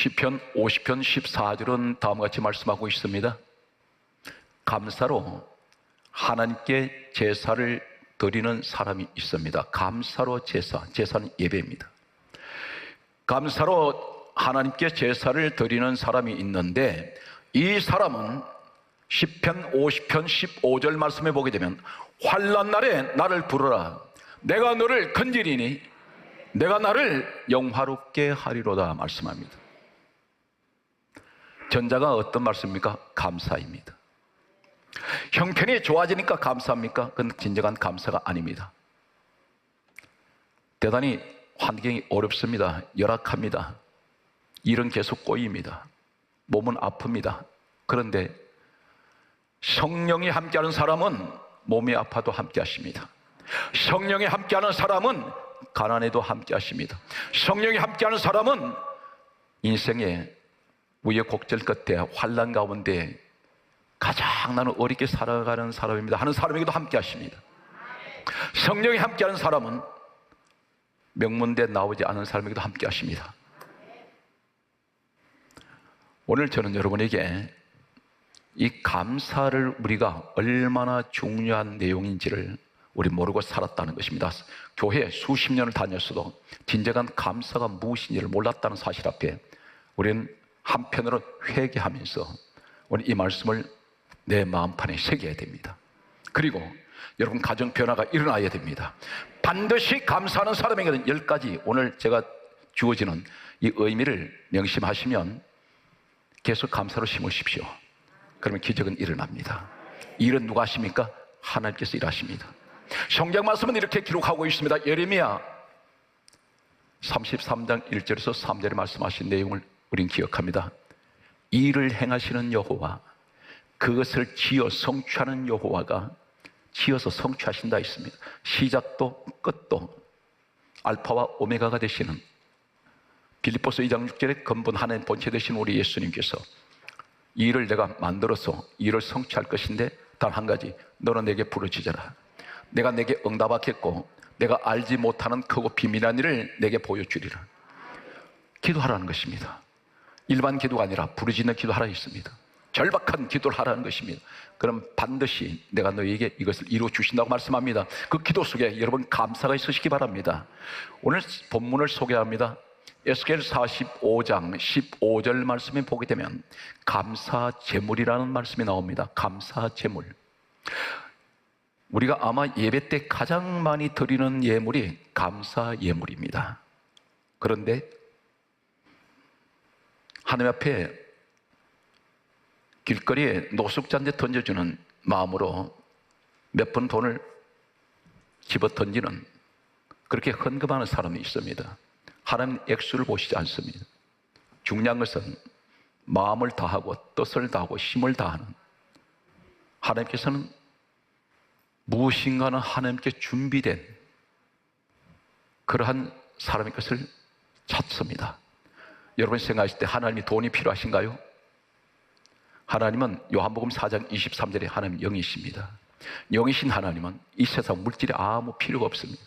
시편 50편 14절은 다음과 같이 말씀하고 있습니다. 감사로 하나님께 제사를 드리는 사람이 있습니다. 감사로 제사는 예배입니다. 감사로 하나님께 제사를 드리는 사람이 있는데, 이 사람은 시편 50편 15절 말씀에 보게 되면 환난 날에 나를 부르라, 내가 너를 건지리니 내가 나를 영화롭게 하리로다 말씀합니다. 전자가 어떤 말씀입니까? 감사입니다. 형편이 좋아지니까 감사합니까? 그건 진정한 감사가 아닙니다. 대단히 환경이 어렵습니다. 열악합니다. 일은 계속 꼬입니다. 몸은 아픕니다. 그런데 성령이 함께하는 사람은 몸이 아파도 함께하십니다. 성령이 함께하는 사람은 가난해도 함께하십니다. 성령이 함께하는 사람은 인생의 우여곡절 끝에 환난 가운데 가장 나는 어렵게 살아가는 사람입니다 하는 사람에게도 함께하십니다. 성령이 함께하는 사람은 명문대 나오지 않은 사람에게도 함께하십니다. 오늘 저는 여러분에게 이 감사를 우리가 얼마나 중요한 내용인지를 우리 모르고 살았다는 것입니다. 교회 수십 년을 다녔어도 진정한 감사가 무엇인지를 몰랐다는 사실 앞에 우리는 한편으로 회개하면서 우리 이 말씀을 내 마음판에 새겨야 됩니다. 그리고 여러분 가정 변화가 일어나야 됩니다. 반드시 감사하는 사람에게는 10가지 오늘 제가 주어지는 이 의미를 명심하시면 계속 감사로 심으십시오. 그러면 기적은 일어납니다. 일은 누가 하십니까? 하나님께서 일하십니다. 성경 말씀은 이렇게 기록하고 있습니다. 예레미야 33장 1절에서 3절에 말씀하신 내용을 우린 기억합니다. 일을 행하시는 여호와, 그것을 지어 성취하는 여호와가 지어서 성취하신다 있습니다. 시작도 끝도 알파와 오메가가 되시는, 빌립보서 2장 6절에 근본 하나님 본체 되신 우리 예수님께서 이 일을 내가 만들어서 일을 성취할 것인데 단 한 가지, 너는 내게 부르짖어라. 내가 내게 응답하겠고 내가 알지 못하는 크고 비밀한 일을 내게 보여주리라. 기도하라는 것입니다. 일반 기도가 아니라 부르짖는 기도하라 있습니다. 절박한 기도를 하라는 것입니다. 그럼 반드시 내가 너에게 이것을 이루어 주신다고 말씀합니다. 그 기도 속에 여러분 감사가 있으시기 바랍니다. 오늘 본문을 소개합니다. 에스겔 45장 15절 말씀에 보게 되면 감사 제물이라는 말씀이 나옵니다. 감사 제물. 우리가 아마 예배 때 가장 많이 드리는 예물이 감사 예물입니다. 그런데 하나님 앞에 길거리에 노숙자한테 던져주는 마음으로 몇 번 돈을 집어 던지는, 그렇게 헌금하는 사람이 있습니다. 하나님 액수를 보시지 않습니다. 중요한 것은 마음을 다하고 뜻을 다하고 힘을 다하는, 하나님께서는 무엇인가는 하나님께 준비된 그러한 사람의 것을 찾습니다. 여러분 생각하실 때 하나님이 돈이 필요하신가요? 하나님은 요한복음 4장 23절에 하나님 영이십니다. 영이신 하나님은 이 세상 물질이 아무 필요가 없습니다.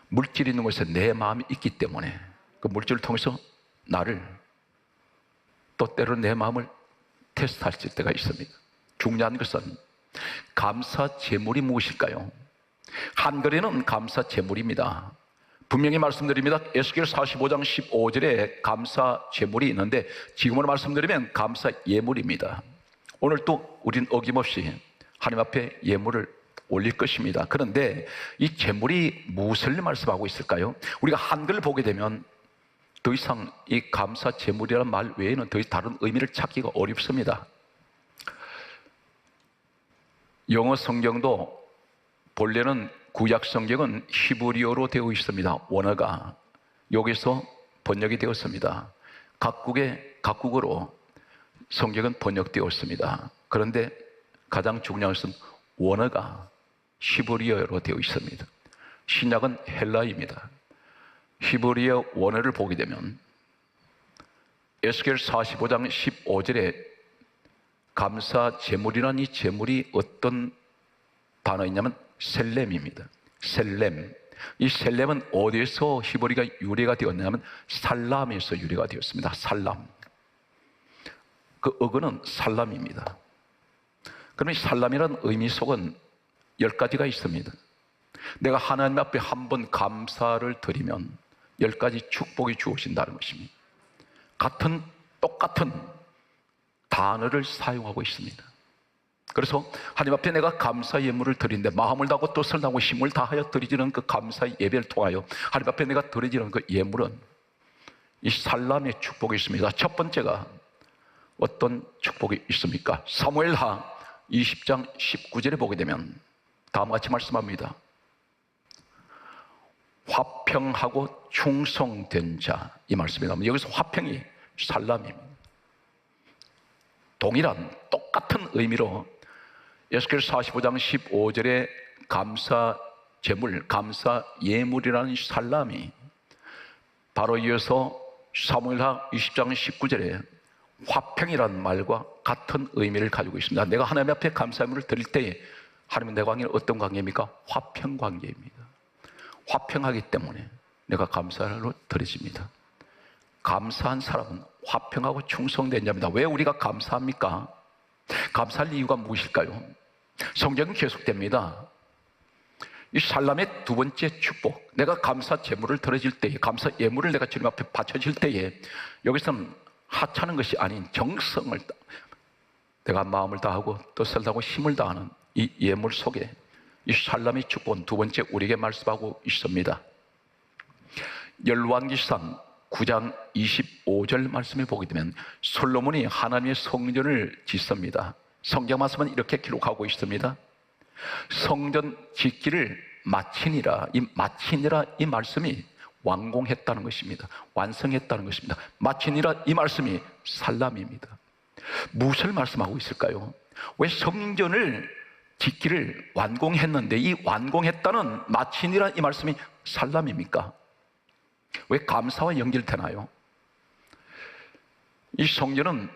물질이 있는 곳에 내 마음이 있기 때문에 그 물질을 통해서 나를, 또 때로는 내 마음을 테스트할 때가 있습니다. 중요한 것은 감사 제물이 무엇일까요? 한글에는 감사 제물입니다. 분명히 말씀드립니다. 에스겔 45장 15절에 감사 제물이 있는데 지금으로 말씀드리면 감사 예물입니다. 오늘 또 우린 어김없이 하나님 앞에 예물을 올릴 것입니다. 그런데 이 제물이 무엇을 말씀하고 있을까요? 우리가 한글을 보게 되면 더 이상 이 감사 제물이라는 말 외에는 더 다른 의미를 찾기가 어렵습니다. 영어 성경도 본래는 구약 성경은 히브리어로 되어 있습니다. 원어가 여기서 번역이 되었습니다. 각국어로 성경은 번역되었습니다. 그런데 가장 중요한 것은 원어가 히브리어로 되어 있습니다. 신약은 헬라입니다. 히브리어 원어를 보게 되면 에스겔 45장 15절에 감사 제물이라는 이 제물이 어떤 단어이냐면 셀렘입니다. 셀렘. 이 셀렘은 어디에서 히브리가 유래가 되었냐면 살람에서 유래가 되었습니다. 살람. 그 어근은 살람입니다. 그러면 이 살람이라는 의미 속은 10가지가 있습니다. 내가 하나님 앞에 한 번 감사를 드리면 10가지 축복이 주어진다는 것입니다. 똑같은 단어를 사용하고 있습니다. 그래서 하나님 앞에 내가 감사 예물을 드리는데 마음을 다하고 뜻을 다하고 힘을 다하여 드리지는 그 감사의 예배를 통하여 하나님 앞에 내가 드리지는 그 예물은 이 살람의 축복이 있습니다. 첫 번째가 어떤 축복이 있습니까? 사무엘하 20장 19절에 보게 되면 다음과 같이 말씀합니다. 화평하고 충성된 자, 이 말씀이 나옵니다. 여기서 화평이 살람입니다. 동일한 똑같은 의미로 에스겔 45장 15절에 감사 제물, 감사 예물이라는 살람이 바로 이어서 사무엘하 20장 19절에 화평이라는 말과 같은 의미를 가지고 있습니다. 내가 하나님 앞에 감사 예물을 드릴 때에 하나님은 내 관계는 어떤 관계입니까? 화평 관계입니다. 화평하기 때문에 내가 감사를 드려집니다. 감사한 사람은 화평하고 충성된 자입니다. 왜 우리가 감사합니까? 감사할 이유가 무엇일까요? 성경은 계속됩니다. 이 살람의 두 번째 축복, 내가 감사 제물을 드려질 때에, 감사 예물을 내가 주님 앞에 바쳐질 때에 여기서는 하찮은 것이 아닌 정성을, 내가 마음을 다하고 뜻을 다하고 힘을 다하는 이 예물 속에 이 살람의 축복은 두 번째 우리에게 말씀하고 있습니다. 열왕기상 9장 25절 말씀에 보게 되면 솔로몬이 하나님의 성전을 짓습니다. 성경 말씀은 이렇게 기록하고 있습니다. 성전 짓기를 마치니라, 이 말씀이 완공했다는 것입니다. 완성했다는 것입니다. 마치니라 이 말씀이 살람입니다. 무엇을 말씀하고 있을까요? 왜 성전을 짓기를 완공했는데 이 완공했다는 마치니라 이 말씀이 살람입니까? 왜 감사와 연결되나요? 이 성전은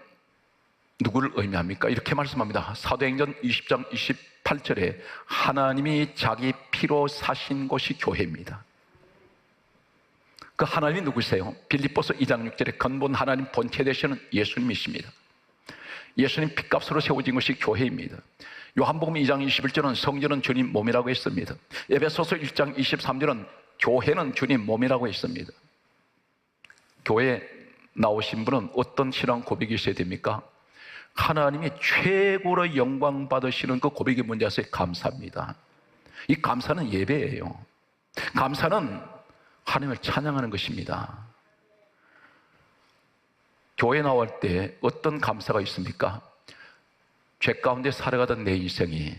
누구를 의미합니까? 이렇게 말씀합니다. 사도행전 20장 28절에 하나님이 자기 피로 사신 곳이 교회입니다. 그 하나님이 누구세요? 빌립보서 2장 6절에 근본 하나님 본체 되시는 예수님이십니다. 예수님 핏값으로 세워진 것이 교회입니다. 요한복음 2장 21절은 성전은 주님 몸이라고 했습니다. 에베소서 1장 23절은 교회는 주님 몸이라고 했습니다. 교회에 나오신 분은 어떤 신앙 고백이 있어야 됩니까? 하나님이 최고로 영광 받으시는 그 고백이 뭔지 아세요? 감사합니다. 이 감사는 예배예요. 감사는 하나님을 찬양하는 것입니다. 교회 나올 때 어떤 감사가 있습니까? 죄 가운데 살아가던 내 인생이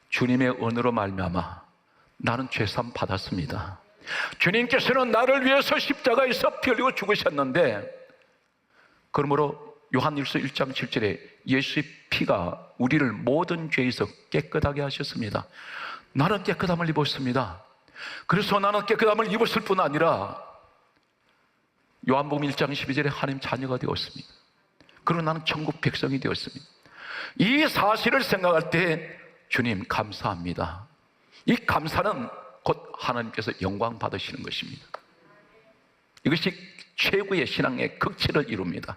주님의 은혜로 말미암아 나는 죄삼 받았습니다. 주님께서는 나를 위해서 십자가에서 피 흘리고 죽으셨는데, 그러므로 요한일서 1장 7절에 예수의 피가 우리를 모든 죄에서 깨끗하게 하셨습니다. 나는 깨끗함을 입었습니다. 그래서 나는 깨끗함을 입었을 뿐 아니라 요한복음 1장 12절에 하나님 자녀가 되었습니다. 그리고 나는 천국 백성이 되었습니다. 이 사실을 생각할 때 주님 감사합니다. 이 감사는 곧 하나님께서 영광 받으시는 것입니다. 이것이 최고의 신앙의 극치를 이룹니다.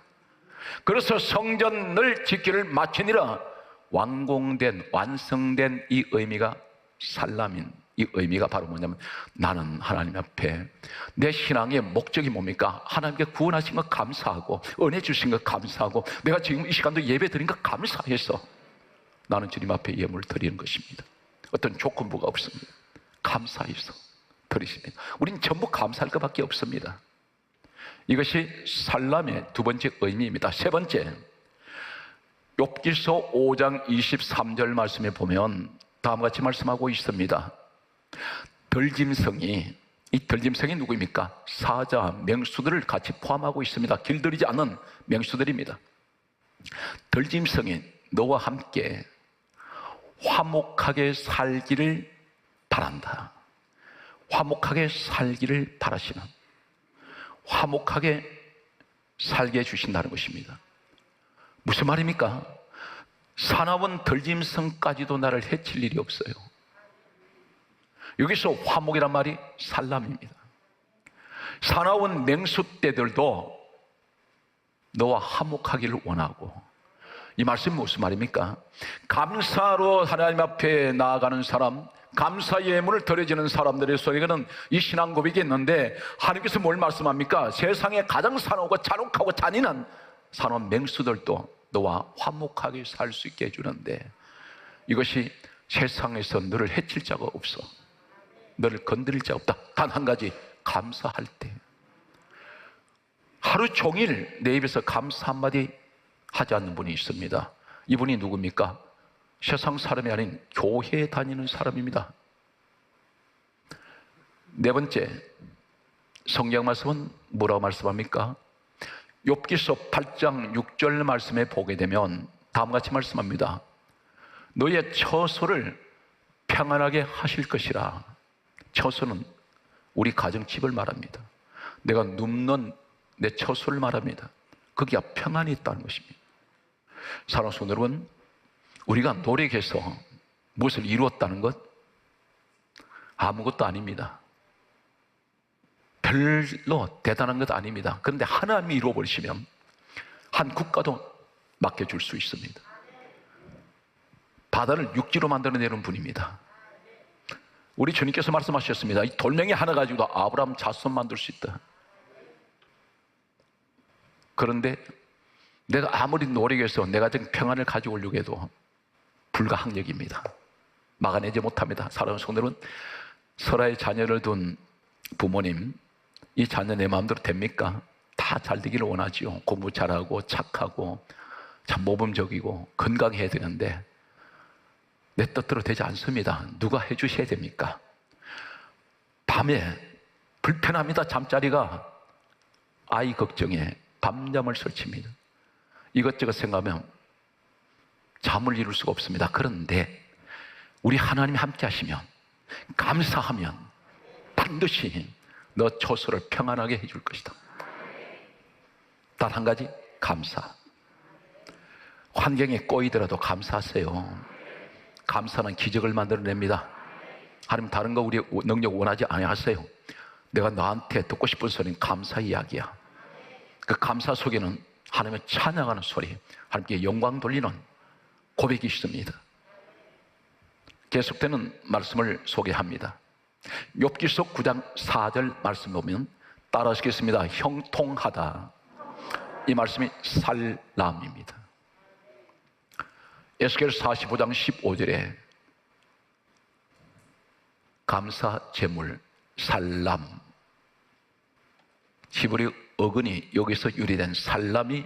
그래서 성전을 짓기를 마치니라 완공된, 완성된 이 의미가 살람인, 이 의미가 바로 뭐냐면 나는 하나님 앞에 내 신앙의 목적이 뭡니까? 하나님께 구원하신 것 감사하고 은혜 주신 것 감사하고 내가 지금 이 시간도 예배 드린 것 감사해서 나는 주님 앞에 예물을 드리는 것입니다. 어떤 조건부가 없습니다. 감사해서 드리십니다. 우린 전부 감사할 것밖에 없습니다. 이것이 살람의 두 번째 의미입니다. 세 번째, 욥기서 5장 23절 말씀에 보면 다음과 같이 말씀하고 있습니다. 덜짐승이, 이 덜짐승이 누구입니까? 사자, 맹수들을 같이 포함하고 있습니다. 길들이지 않은 맹수들입니다. 덜짐승이 너와 함께 화목하게 살기를 바란다. 화목하게 살기를 바라시는, 화목하게 살게 해주신다는 것입니다. 무슨 말입니까? 사나운 덜짐승까지도 나를 해칠 일이 없어요. 여기서 화목이란 말이 살람입니다. 사나운 맹수떼들도 너와 화목하기를 원하고, 이 말씀이 무슨 말입니까? 감사로 하나님 앞에 나아가는 사람, 감사 예물을 드려지는 사람들의 소리는 이 신앙 고백이 있는데, 하나님께서 뭘 말씀합니까? 세상에 가장 사나우고 잔혹하고 잔인한 사나운 맹수들도 너와 화목하게 살 수 있게 해주는데, 이것이 세상에서 너를 해칠 자가 없어. 너를 건드릴 자가 없다. 단 한 가지, 감사할 때. 하루 종일 내 입에서 감사 한마디 하지 않는 분이 있습니다. 이분이 누굽니까? 세상 사람이 아닌 교회에 다니는 사람입니다. 네 번째, 성경 말씀은 뭐라고 말씀합니까? 욥기서 8장 6절 말씀에 보게 되면 다음과 같이 말씀합니다. 너의 처소를 평안하게 하실 것이라. 처소는 우리 가정집을 말합니다. 내가 눕는 내 처소를 말합니다. 거기가 평안이 있다는 것입니다. 사랑하는 성도 여러분, 우리가 노력해서 무엇을 이루었다는 것? 아무것도 아닙니다. 별로 대단한 것 아닙니다. 그런데 하나님이 이루어버리시면 한 국가도 맡겨줄 수 있습니다. 바다를 육지로 만들어내는 분입니다. 우리 주님께서 말씀하셨습니다. 이 돌멩이 하나 가지고도 아브라함 자손 만들 수 있다. 그런데 내가 아무리 노력해서 내가 정 평안을 가져오려고 해도 불가항력입니다. 막아내지 못합니다. 사랑하는 성도 여러분, 설아의 자녀를 둔 부모님, 이 자녀 내 마음대로 됩니까? 다 잘 되기를 원하지요. 공부 잘하고 착하고 참 모범적이고 건강해야 되는데 내 뜻대로 되지 않습니다. 누가 해주셔야 됩니까? 밤에 불편합니다. 잠자리가. 아이 걱정에 밤잠을 설칩니다. 이것저것 생각하면 잠을 이룰 수가 없습니다. 그런데 우리 하나님이 함께 하시면, 감사하면 반드시 너 처소를 평안하게 해줄 것이다. 단 한 가지, 감사. 환경에 꼬이더라도 감사하세요. 감사는 기적을 만들어냅니다. 하나님 다른 거 우리 능력 원하지 아니하세요. 내가 너한테 듣고 싶은 소리는 감사 이야기야. 그 감사 속에는 하나님을 찬양하는 소리, 하나님께 영광 돌리는 고백이 있습니다. 계속되는 말씀을 소개합니다. 욥기서 9장 4절 말씀 보면 따라하시겠습니다. 형통하다. 이 말씀이 살람입니다. 에스겔 45장 15절에 감사 제물 살람, 히브리 어근이 여기서 유래된 살람이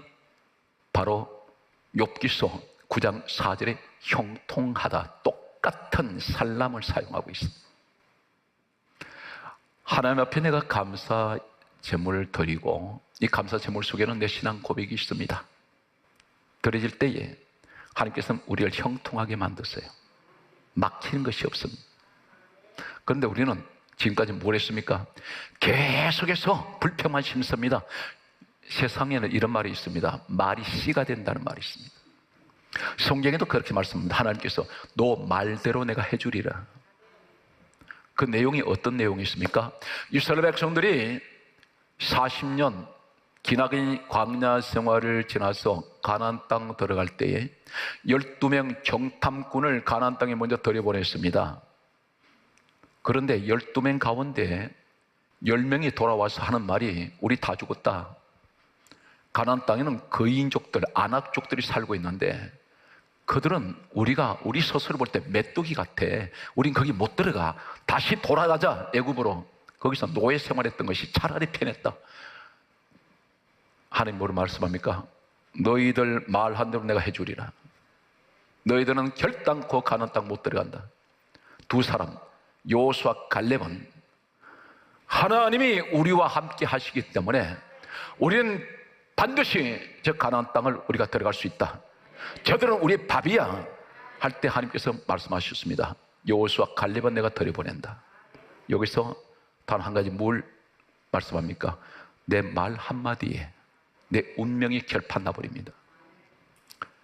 바로 욥기서 9장 4절에 형통하다, 똑같은 살람을 사용하고 있습니다. 하나님 앞에 내가 감사 제물을 드리고, 이 감사 제물 속에는 내 신앙 고백이 있습니다. 드려질 때에 하나님께서는 우리를 형통하게 만드세요. 막히는 것이 없습니다. 그런데 우리는 지금까지 뭘 했습니까? 계속해서 불평만 심습니다. 세상에는 이런 말이 있습니다. 말이 씨가 된다는 말이 있습니다. 성경에도 그렇게 말씀합니다. 하나님께서 너 말대로 내가 해주리라. 그 내용이 어떤 내용이 있습니까? 이스라엘 백성들이 40년 기나긴 광야 생활을 지나서 가나안 땅 들어갈 때에 12명 정탐꾼을 가나안 땅에 먼저 들여보냈습니다. 그런데 12명 가운데 10명이 돌아와서 하는 말이 우리 다 죽었다. 가나안 땅에는 거인족들, 아낙족들이 살고 있는데 그들은 우리 스스로 볼 때 메뚜기 같아. 우린 거기 못 들어가. 다시 돌아가자, 애굽으로. 거기서 노예 생활했던 것이 차라리 편했다. 하나님 뭐로 말씀합니까? 너희들 말한 대로 내가 해주리라. 너희들은 결단코 가나안 땅 못 들어간다. 두 사람, 여호수아 갈렙은 하나님이 우리와 함께 하시기 때문에 우리는 반드시 저 가나안 땅을 우리가 들어갈 수 있다. 저들은 우리 밥이야 할 때 하나님께서 말씀하셨습니다. 여호수아 갈렙은 내가 들여보낸다. 여기서 단 한 가지 뭘 말씀합니까? 내 말 한마디에 내 운명이 결판 나버립니다.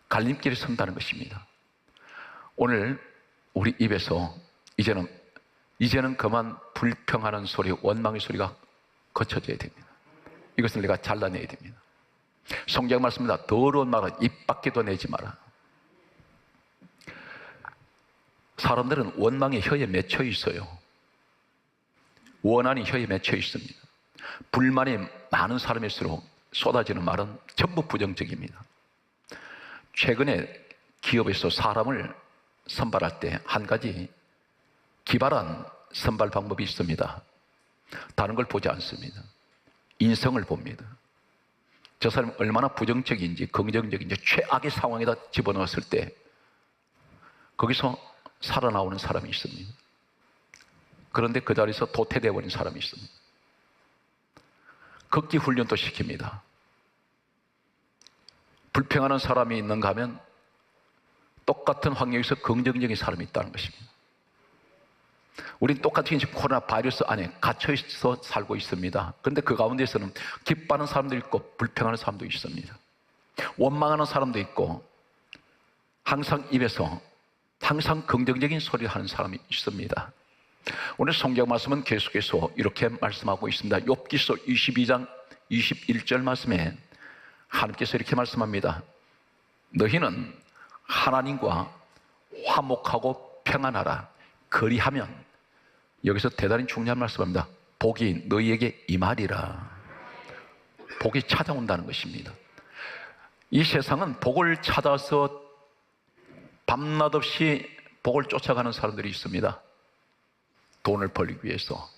갈림길에 선다는 것입니다. 오늘 우리 입에서 이제는 이제는 그만 불평하는 소리, 원망의 소리가 거쳐져야 됩니다. 이것을 내가 잘라내야 됩니다. 성경 말씀입니다. 더러운 말은 입 밖에도 내지 마라. 사람들은 원망의 혀에 맺혀 있어요. 원한이 혀에 맺혀 있습니다. 불만이 많은 사람일수록 쏟아지는 말은 전부 부정적입니다. 최근에 기업에서 사람을 선발할 때 한 가지 기발한 선발 방법이 있습니다. 다른 걸 보지 않습니다. 인성을 봅니다. 저 사람이 얼마나 부정적인지 긍정적인지 최악의 상황에다 집어넣었을 때 거기서 살아나오는 사람이 있습니다. 그런데 그 자리에서 도태되어 버린 사람이 있습니다. 극기 훈련도 시킵니다. 불평하는 사람이 있는가 하면 똑같은 환경에서 긍정적인 사람이 있다는 것입니다. 우린 똑같이 코로나 바이러스 안에 갇혀있어 살고 있습니다. 그런데 그 가운데서는 기뻐하는 사람도 있고 불평하는 사람도 있습니다. 원망하는 사람도 있고 항상 입에서 항상 긍정적인 소리를 하는 사람이 있습니다. 오늘 성경 말씀은 계속해서 이렇게 말씀하고 있습니다. 욥기서 22장 21절 말씀에 하나님께서 이렇게 말씀합니다. 너희는 하나님과 화목하고 평안하라. 그리하면, 여기서 대단히 중요한 말씀합니다. 복이 너희에게 임하리라. 복이 찾아온다는 것입니다. 이 세상은 복을 찾아서 밤낮 없이 복을 쫓아가는 사람들이 있습니다. 돈을 벌기 위해서,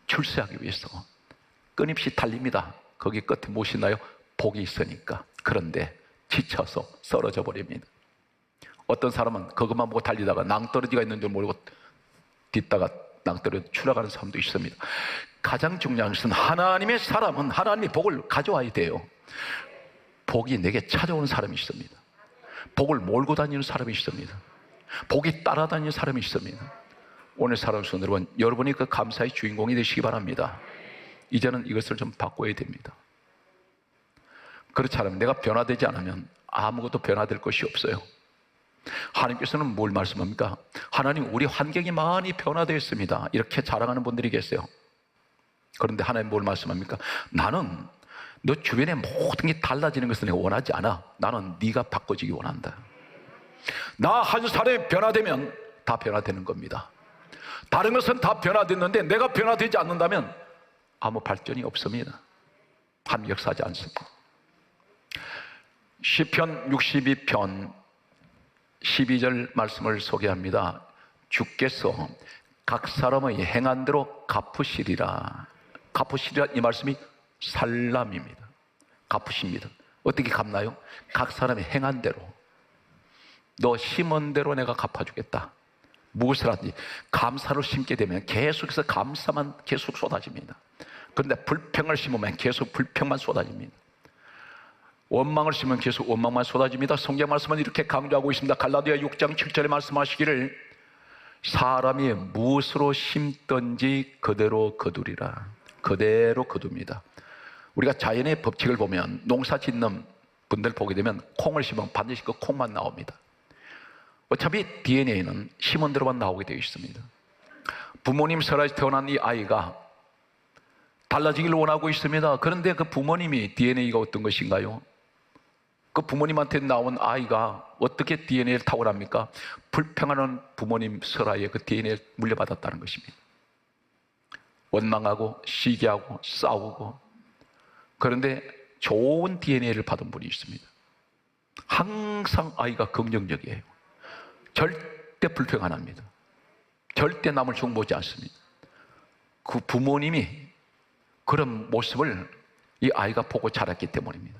출세하기 위해서 끊임없이 달립니다. 거기 끝에 무엇이 있나요? 복이 있으니까. 그런데 지쳐서 쓰러져 버립니다. 어떤 사람은 그것만 보고 달리다가 낭떠러지가 있는 줄 모르고 뒤따가 낭떠러지 추락하는 사람도 있습니다. 가장 중요한 것은 하나님의 사람은 하나님의 복을 가져와야 돼요. 복이 내게 찾아오는 사람이 있습니다. 복을 몰고 다니는 사람이 있습니다. 복이 따라다니는 사람이 있습니다. 오늘 살아오신 여러분, 여러분이 그 감사의 주인공이 되시기 바랍니다. 이제는 이것을 좀 바꿔야 됩니다. 그렇지 않으면, 내가 변화되지 않으면 아무것도 변화될 것이 없어요. 하나님께서는 뭘 말씀합니까? 하나님, 우리 환경이 많이 변화되었습니다. 이렇게 자랑하는 분들이 계세요. 그런데 하나님 뭘 말씀합니까? 나는 너 주변에 모든 게 달라지는 것을 내가 원하지 않아. 나는 네가 바꿔지기 원한다. 나 한 사람이 변화되면 다 변화되는 겁니다. 다른 것은 다 변화됐는데 내가 변화되지 않는다면 아무 발전이 없습니다. 하나님 역사하지 않습니다. 시편 62편 12절 말씀을 소개합니다. 주께서 각 사람의 행한 대로 갚으시리라. 갚으시리라, 이 말씀이 살람입니다. 갚으십니다. 어떻게 갚나요? 각 사람의 행한 대로. 너 심은 대로 내가 갚아주겠다. 무엇을 하든지 감사를 심게 되면 계속해서 감사만 계속 쏟아집니다. 그런데 불평을 심으면 계속 불평만 쏟아집니다. 원망을 심으면 계속 원망만 쏟아집니다. 성경 말씀은 이렇게 강조하고 있습니다. 갈라디아 6장 7절에 말씀하시기를 사람이 무엇으로 심든지 그대로 거두리라. 그대로 거둡니다. 우리가 자연의 법칙을 보면 농사 짓는 분들 보게 되면 콩을 심으면 반드시 그 콩만 나옵니다. 어차피 DNA는 심은 대로만 나오게 되어 있습니다. 부모님 설아에서 태어난 이 아이가 달라지기를 원하고 있습니다. 그런데 그 부모님이 DNA가 어떤 것인가요? 그 부모님한테 나온 아이가 어떻게 DNA를 타고납니까? 불평하는 부모님 설아에 그 DNA를 물려받았다는 것입니다. 원망하고 시기하고 싸우고. 그런데 좋은 DNA를 받은 분이 있습니다. 항상 아이가 긍정적이에요. 절대 불평 안 합니다. 절대 남을 중보지 않습니다. 그 부모님이 그런 모습을 이 아이가 보고 자랐기 때문입니다.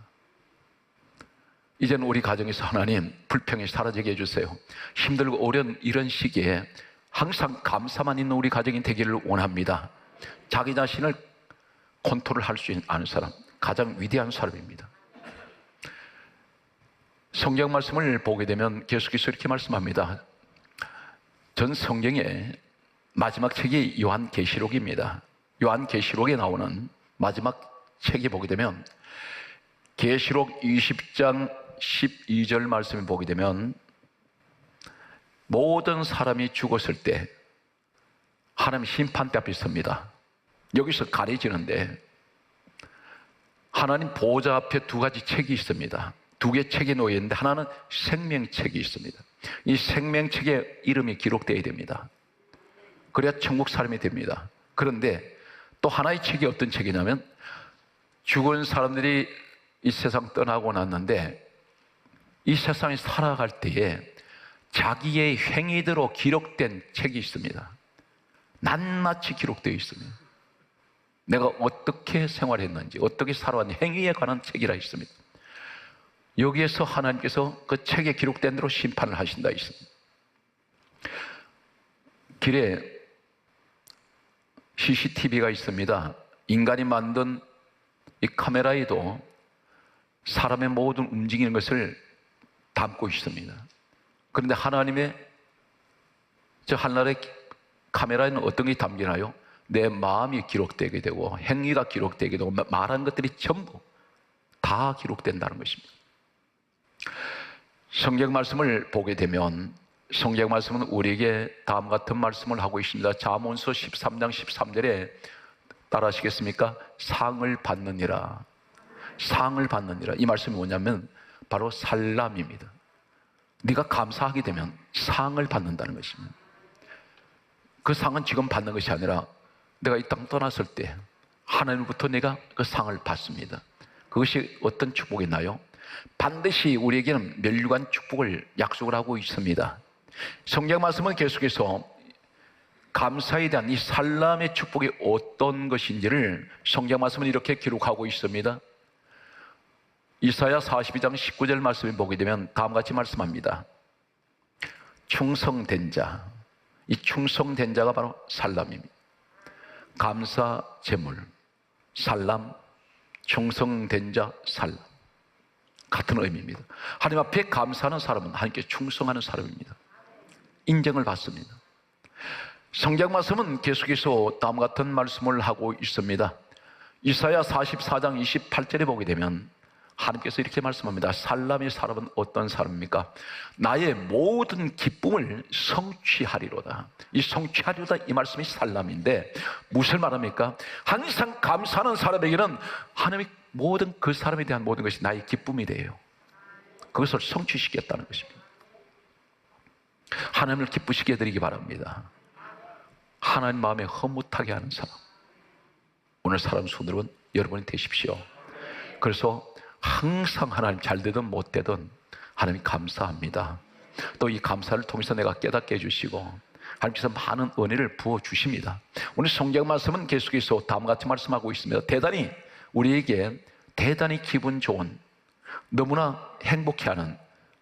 이제는 우리 가정에서 하나님 불평이 사라지게 해주세요. 힘들고 어려운 이런 시기에 항상 감사만 있는 우리 가정이 되기를 원합니다. 자기 자신을 컨트롤할 수 있는 아는 사람, 가장 위대한 사람입니다. 성경 말씀을 보게 되면 계속해서 이렇게 말씀합니다. 전 성경의 마지막 책이 요한계시록입니다. 요한계시록에 나오는 마지막 책에 보게 되면 계시록 20장 12절 말씀을 보게 되면 모든 사람이 죽었을 때 하나님 심판대 앞에 섭니다. 여기서 가려지는데 하나님 보호자 앞에 두 가지 책이 있습니다. 두 개의 책이 놓여 있는데 하나는 생명책이 있습니다. 이 생명책에 이름이 기록되어야 됩니다. 그래야 천국 사람이 됩니다. 그런데 또 하나의 책이 어떤 책이냐면 죽은 사람들이 이 세상 떠나고 났는데 이 세상에 살아갈 때에 자기의 행위대로 기록된 책이 있습니다. 낱낱이 기록되어 있습니다. 내가 어떻게 생활했는지, 어떻게 살아왔는지 행위에 관한 책이라 있습니다. 여기에서 하나님께서 그 책에 기록된 대로 심판을 하신다 있습니다. 길에 CCTV가 있습니다. 인간이 만든 이 카메라에도 사람의 모든 움직이는 것을 담고 있습니다. 그런데 하나님의 저 하늘의 카메라에는 어떤 게 담기나요? 내 마음이 기록되게 되고 행위가 기록되게 되고 말한 것들이 전부 다 기록된다는 것입니다. 성경 말씀을 보게 되면 성경 말씀은 우리에게 다음 같은 말씀을 하고 있습니다. 잠언서 13장 13절에 따라하시겠습니까? 상을 받느니라. 상을 받느니라. 이 말씀이 뭐냐면 바로 살람입니다. 네가 감사하게 되면 상을 받는다는 것입니다. 그 상은 지금 받는 것이 아니라 내가 이 땅 떠났을 때 하나님부터 내가 그 상을 받습니다. 그것이 어떤 축복이나요? 반드시 우리에게는 멸류관 축복을 약속을 하고 있습니다. 성경 말씀은 계속해서 감사에 대한 이 살람의 축복이 어떤 것인지를 성경 말씀은 이렇게 기록하고 있습니다. 이사야 42장 19절 말씀을 보게 되면 다음같이 말씀합니다. 충성된 자, 이 충성된 자가 바로 살람입니다. 감사 제물, 살람, 충성된 자, 살람 같은 의미입니다. 하나님 앞에 감사하는 사람은 하나님께 충성하는 사람입니다. 인정을 받습니다. 성경 말씀은 계속해서 다음과 같은 말씀을 하고 있습니다. 이사야 44장 28절에 보게 되면 하나님께서 이렇게 말씀합니다. 살람의 사람은 어떤 사람입니까? 나의 모든 기쁨을 성취하리로다. 이 성취하리로다 이 말씀이 살람인데 무엇을 말합니까? 항상 감사하는 사람에게는 하나님이 모든 그 사람에 대한 모든 것이 나의 기쁨이 돼요. 그것을 성취시켰다는 것입니다. 하나님을 기쁘시게 해드리기 바랍니다. 하나님 마음에 허무하게 하는 사람, 오늘 사람 손으로는 여러분이 되십시오. 그래서 항상 하나님 잘 되든 못 되든 하나님 감사합니다. 또 이 감사를 통해서 내가 깨닫게 해주시고 하나님께서 많은 은혜를 부어주십니다. 오늘 성경 말씀은 계속해서 다음같이 말씀하고 있습니다. 대단히 우리에게 대단히 기분 좋은 너무나 행복해하는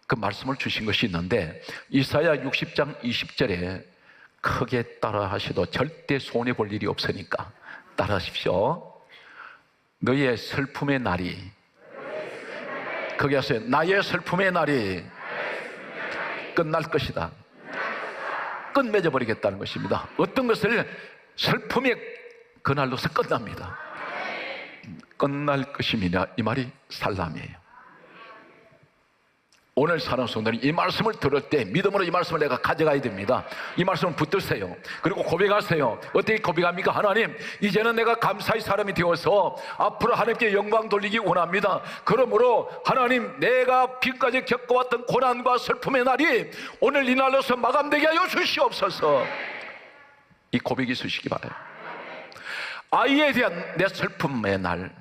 그 말씀을 주신 것이 있는데 이사야 60장 20절에 크게 따라하셔도 절대 손해볼 일이 없으니까 따라하십시오. 너의 슬픔의 날이 거기 하세요. 나의 슬픔의 날이 끝날 것이다. 끝맺어 버리겠다는 것입니다. 어떤 것을 슬픔의 그날로서 끝납니다. 끝날 것임이냐 이 말이 살람이에요. 오늘 사는 성도는 이 말씀을 들을 때 믿음으로 이 말씀을 내가 가져가야 됩니다. 이 말씀을 붙드세요. 그리고 고백하세요. 어떻게 고백합니까? 하나님, 이제는 내가 감사의 사람이 되어서 앞으로 하나님께 영광 돌리기 원합니다. 그러므로 하나님, 내가 빛까지 겪어왔던 고난과 슬픔의 날이 오늘 이 날로서 마감되게 하여 주시옵소서. 이 고백이 있으시기 바라요. 아이에 대한 내 슬픔의 날,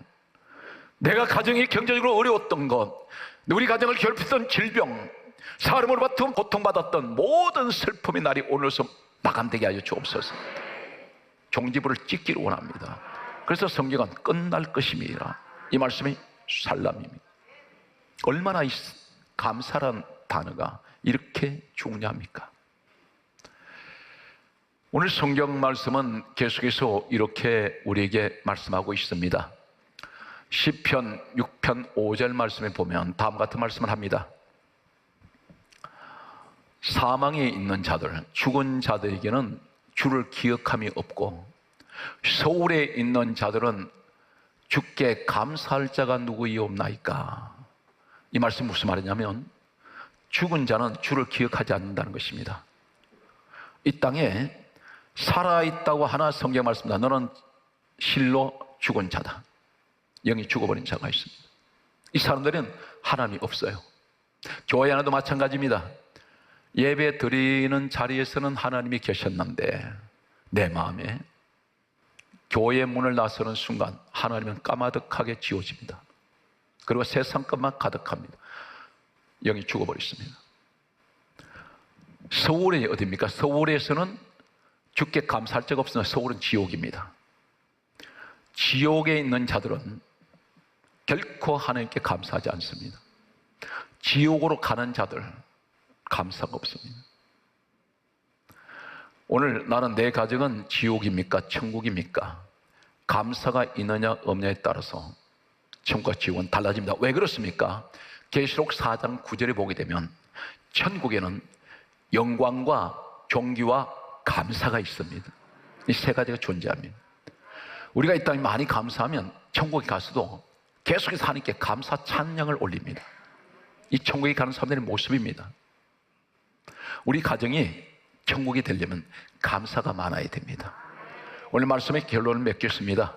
내가 가정이 경제적으로 어려웠던 것, 우리 가정을 괴롭혔던 질병, 사람으로부터 고통받았던 모든 슬픔의 날이 오늘서 마감되게 하여 주옵소서. 종지부를 찍기를 원합니다. 그래서 성경은 끝날 것임이라 이 말씀이 살람입니다. 얼마나 이 감사란 단어가 이렇게 중요합니까? 오늘 성경 말씀은 계속해서 이렇게 우리에게 말씀하고 있습니다. 시편 6편 5절 말씀에 보면 다음 같은 말씀을 합니다. 사망에 있는 자들, 죽은 자들에게는 주를 기억함이 없고 소울에 있는 자들은 주께 감사할 자가 누구이옵나이까. 이 말씀이 무슨 말이냐면 죽은 자는 주를 기억하지 않는다는 것입니다. 이 땅에 살아있다고 하나 성경 말씀입니다. 너는 실로 죽은 자다. 영이 죽어버린 자가 있습니다. 이 사람들은 하나님이 없어요. 교회 안에도 마찬가지입니다. 예배 드리는 자리에서는 하나님이 계셨는데 내 마음에 교회 문을 나서는 순간 하나님은 까마득하게 지워집니다. 그리고 세상 것만 가득합니다. 영이 죽어버렸습니다. 서울이 어디입니까? 서울에서는 주께 감사할 적 없으나 서울은 지옥입니다. 지옥에 있는 자들은 결코 하나님께 감사하지 않습니다. 지옥으로 가는 자들 감사가 없습니다. 오늘 나는 내 가정은 지옥입니까? 천국입니까? 감사가 있느냐 없느냐에 따라서 천국과 지옥은 달라집니다. 왜 그렇습니까? 계시록 4장 9절에 보게 되면 천국에는 영광과 존귀와 감사가 있습니다. 이 세 가지가 존재합니다. 우리가 이 땅에 많이 감사하면 천국에 가서도 계속해서 하나님께 감사 찬양을 올립니다. 이 천국에 가는 사람들의 모습입니다. 우리 가정이 천국이 되려면 감사가 많아야 됩니다. 오늘 말씀의 결론을 맺겠습니다.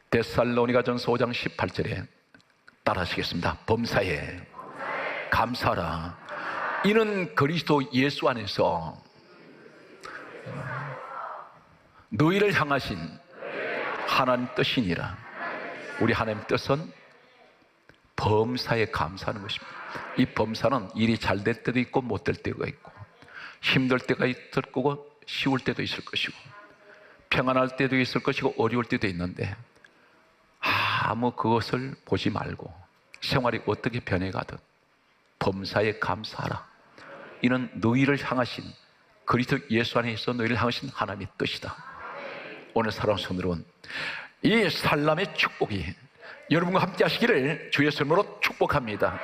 데살로니가전서 5장 18절에 따라하시겠습니다. 범사에 감사하라. 이는 그리스도 예수 안에서 너희를 향하신 하나님 뜻이니라. 우리 하나님 뜻은 범사에 감사하는 것입니다. 이 범사는 일이 잘 될 때도 있고 못 될 때가 있고 힘들 때가 있을 거고 쉬울 때도 있을 것이고 평안할 때도 있을 것이고 어려울 때도 있는데 아무 그것을 보지 말고 생활이 어떻게 변해가든 범사에 감사하라. 이는 너희를 향하신 그리스도 예수 안에 있어 너희를 향하신 하나님의 뜻이다. 오늘 사랑하는 성도 여러분, 이 살람의 축복이 여러분과 함께 하시기를 주의 이름으로 축복합니다.